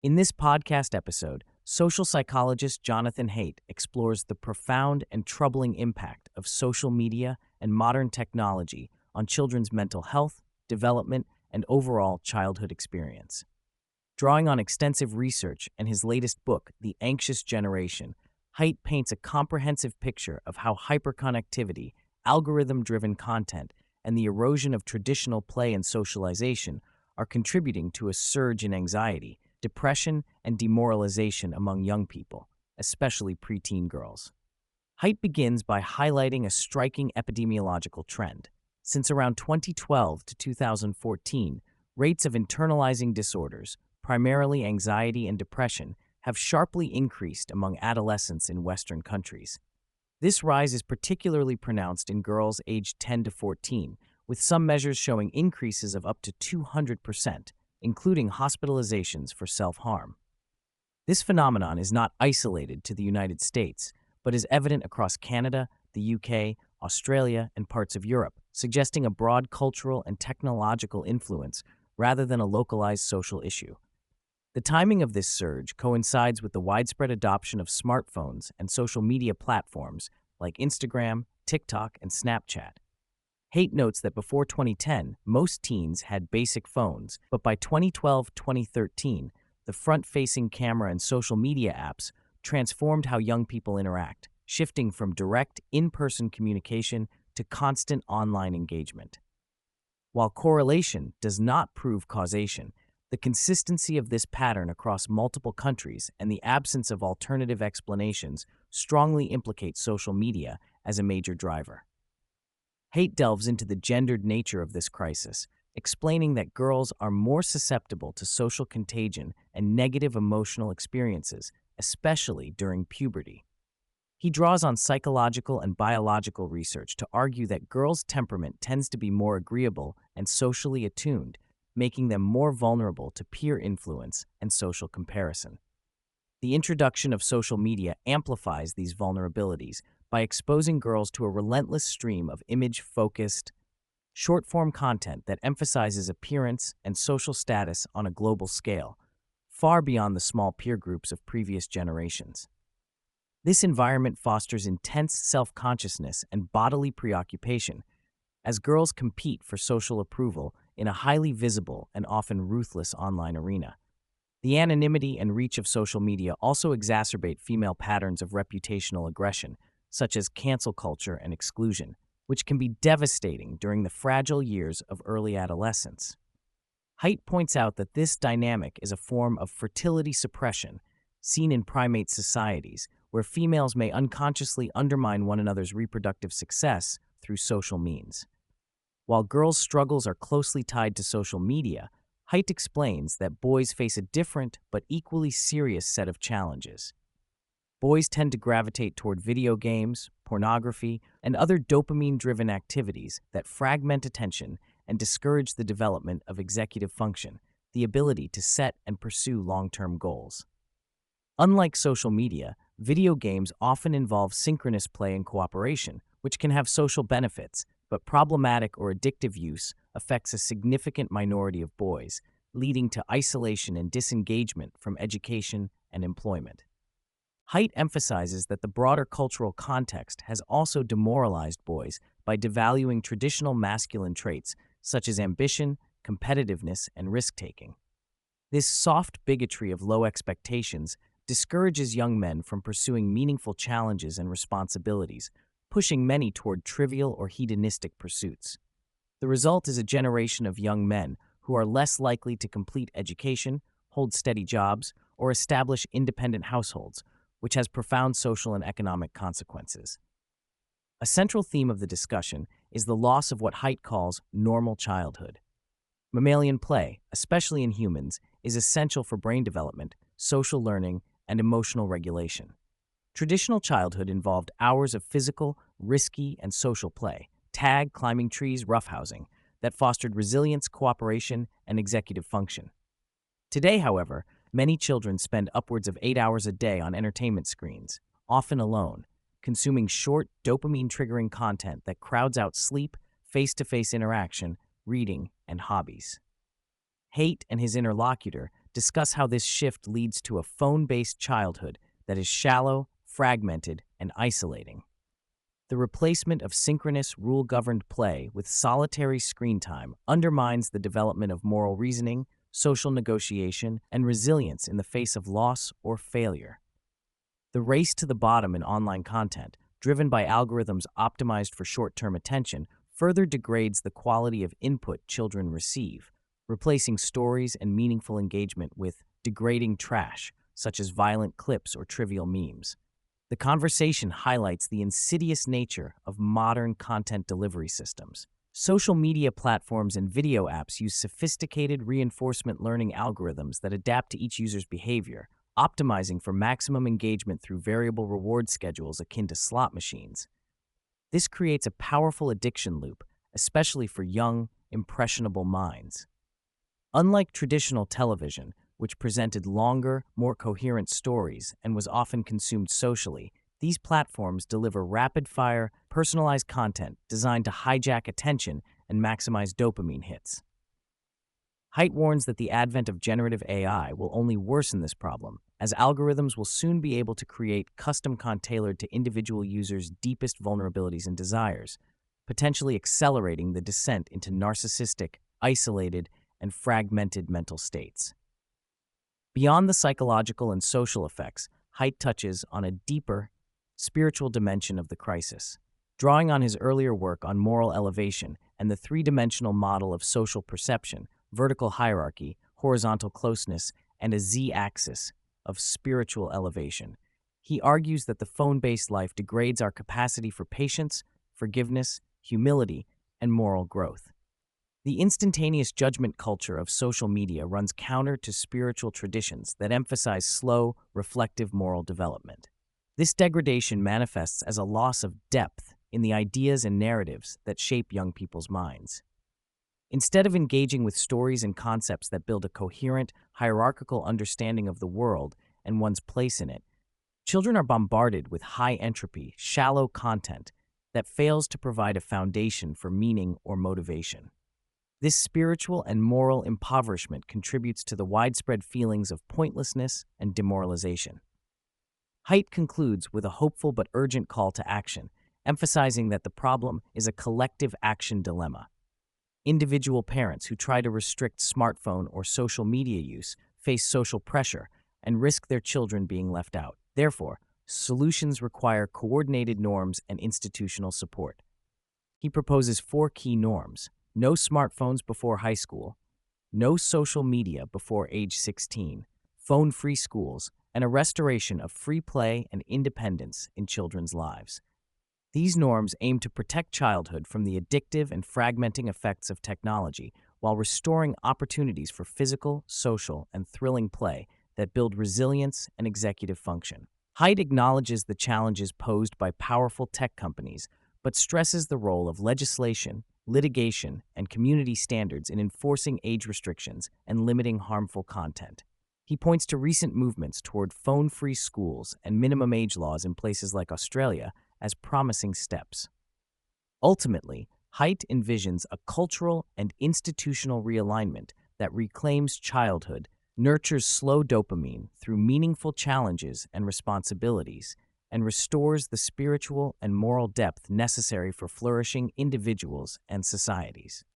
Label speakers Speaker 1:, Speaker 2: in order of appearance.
Speaker 1: In this podcast episode, social psychologist Jonathan Haidt explores the profound and troubling impact of social media and modern technology on children's mental health, development, and overall childhood experience. Drawing on extensive research and his latest book, The Anxious Generation, Haidt paints a comprehensive picture of how hyperconnectivity, algorithm-driven content, and the erosion of traditional play and socialization are contributing to a surge in anxiety, depression, and demoralization among young people, especially preteen girls. Haidt begins by highlighting a striking epidemiological trend. Since around 2012 to 2014, rates of internalizing disorders, primarily anxiety and depression, have sharply increased among adolescents in Western countries. This rise is particularly pronounced in girls aged 10 to 14, with some measures showing increases of up to 200%, including hospitalizations for self-harm. This phenomenon is not isolated to the United States, but is evident across Canada, the UK, Australia, and parts of Europe, suggesting a broad cultural and technological influence rather than a localized social issue. The timing of this surge coincides with the widespread adoption of smartphones and social media platforms like Instagram, TikTok, and Snapchat. Haidt notes that before 2010, most teens had basic phones, but by 2012-2013, the front-facing camera and social media apps transformed how young people interact, shifting from direct, in-person communication to constant online engagement. While correlation does not prove causation, the consistency of this pattern across multiple countries and the absence of alternative explanations strongly implicate social media as a major driver. Haidt delves into the gendered nature of this crisis, explaining that girls are more susceptible to social contagion and negative emotional experiences, especially during puberty. He draws on psychological and biological research to argue that girls' temperament tends to be more agreeable and socially attuned, making them more vulnerable to peer influence and social comparison. The introduction of social media amplifies these vulnerabilities by exposing girls to a relentless stream of image-focused, short-form content that emphasizes appearance and social status on a global scale, far beyond the small peer groups of previous generations. This environment fosters intense self-consciousness and bodily preoccupation as girls compete for social approval in a highly visible and often ruthless online arena. The anonymity and reach of social media also exacerbate female patterns of reputational aggression, such as cancel culture and exclusion, which can be devastating during the fragile years of early adolescence. Haidt points out that this dynamic is a form of fertility suppression seen in primate societies, where females may unconsciously undermine one another's reproductive success through social means. While girls' struggles are closely tied to social media, Haidt explains that boys face a different but equally serious set of challenges. Boys tend to gravitate toward video games, pornography, and other dopamine-driven activities that fragment attention and discourage the development of executive function, the ability to set and pursue long-term goals. Unlike social media, video games often involve synchronous play and cooperation, which can have social benefits, but problematic or addictive use affects a significant minority of boys, leading to isolation and disengagement from education and employment. Haidt emphasizes that the broader cultural context has also demoralized boys by devaluing traditional masculine traits such as ambition, competitiveness, and risk-taking. This soft bigotry of low expectations discourages young men from pursuing meaningful challenges and responsibilities, pushing many toward trivial or hedonistic pursuits. The result is a generation of young men who are less likely to complete education, hold steady jobs, or establish independent households, which has profound social and economic consequences. A central theme of the discussion is the loss of what Haidt calls normal childhood. Mammalian play, especially in humans, is essential for brain development, social learning, and emotional regulation. Traditional childhood involved hours of physical, risky, and social play, tag, climbing trees, roughhousing, that fostered resilience, cooperation, and executive function. Today, however, many children spend upwards of 8 hours a day on entertainment screens, often alone, consuming short, dopamine-triggering content that crowds out sleep, face-to-face interaction, reading, and hobbies. Haidt and his interlocutor discuss how this shift leads to a phone-based childhood that is shallow, fragmented, and isolating. The replacement of synchronous, rule-governed play with solitary screen time undermines the development of moral reasoning, social negotiation, and resilience in the face of loss or failure. The race to the bottom in online content, driven by algorithms optimized for short-term attention, further degrades the quality of input children receive, replacing stories and meaningful engagement with degrading trash, such as violent clips or trivial memes. The conversation highlights the insidious nature of modern content delivery systems. Social media platforms and video apps use sophisticated reinforcement learning algorithms that adapt to each user's behavior, optimizing for maximum engagement through variable reward schedules akin to slot machines. This creates a powerful addiction loop, especially for young, impressionable minds. Unlike traditional television, which presented longer, more coherent stories and was often consumed socially, these platforms deliver rapid-fire, personalized content designed to hijack attention and maximize dopamine hits. Haidt warns that the advent of generative AI will only worsen this problem, as algorithms will soon be able to create custom content tailored to individual users' deepest vulnerabilities and desires, potentially accelerating the descent into narcissistic, isolated, and fragmented mental states. Beyond the psychological and social effects, Haidt touches on a deeper, spiritual dimension of the crisis. Drawing on his earlier work on moral elevation and the three-dimensional model of social perception, vertical hierarchy, horizontal closeness, and a z-axis of spiritual elevation, he argues that the phone-based life degrades our capacity for patience, forgiveness, humility, and moral growth. The instantaneous judgment culture of social media runs counter to spiritual traditions that emphasize slow, reflective moral development. This degradation manifests as a loss of depth in the ideas and narratives that shape young people's minds. Instead of engaging with stories and concepts that build a coherent, hierarchical understanding of the world and one's place in it, children are bombarded with high-entropy, shallow content that fails to provide a foundation for meaning or motivation. This spiritual and moral impoverishment contributes to the widespread feelings of pointlessness and demoralization. Haidt concludes with a hopeful but urgent call to action, emphasizing that the problem is a collective action dilemma. Individual parents who try to restrict smartphone or social media use face social pressure and risk their children being left out. Therefore, solutions require coordinated norms and institutional support. He proposes 4 key norms: no smartphones before high school, no social media before age 16, phone-free schools, and a restoration of free play and independence in children's lives. These norms aim to protect childhood from the addictive and fragmenting effects of technology while restoring opportunities for physical, social, and thrilling play that build resilience and executive function. Haidt acknowledges the challenges posed by powerful tech companies, but stresses the role of legislation, litigation, and community standards in enforcing age restrictions and limiting harmful content. He points to recent movements toward phone-free schools and minimum age laws in places like Australia as promising steps. Ultimately, Haidt envisions a cultural and institutional realignment that reclaims childhood, nurtures slow dopamine through meaningful challenges and responsibilities, and restores the spiritual and moral depth necessary for flourishing individuals and societies.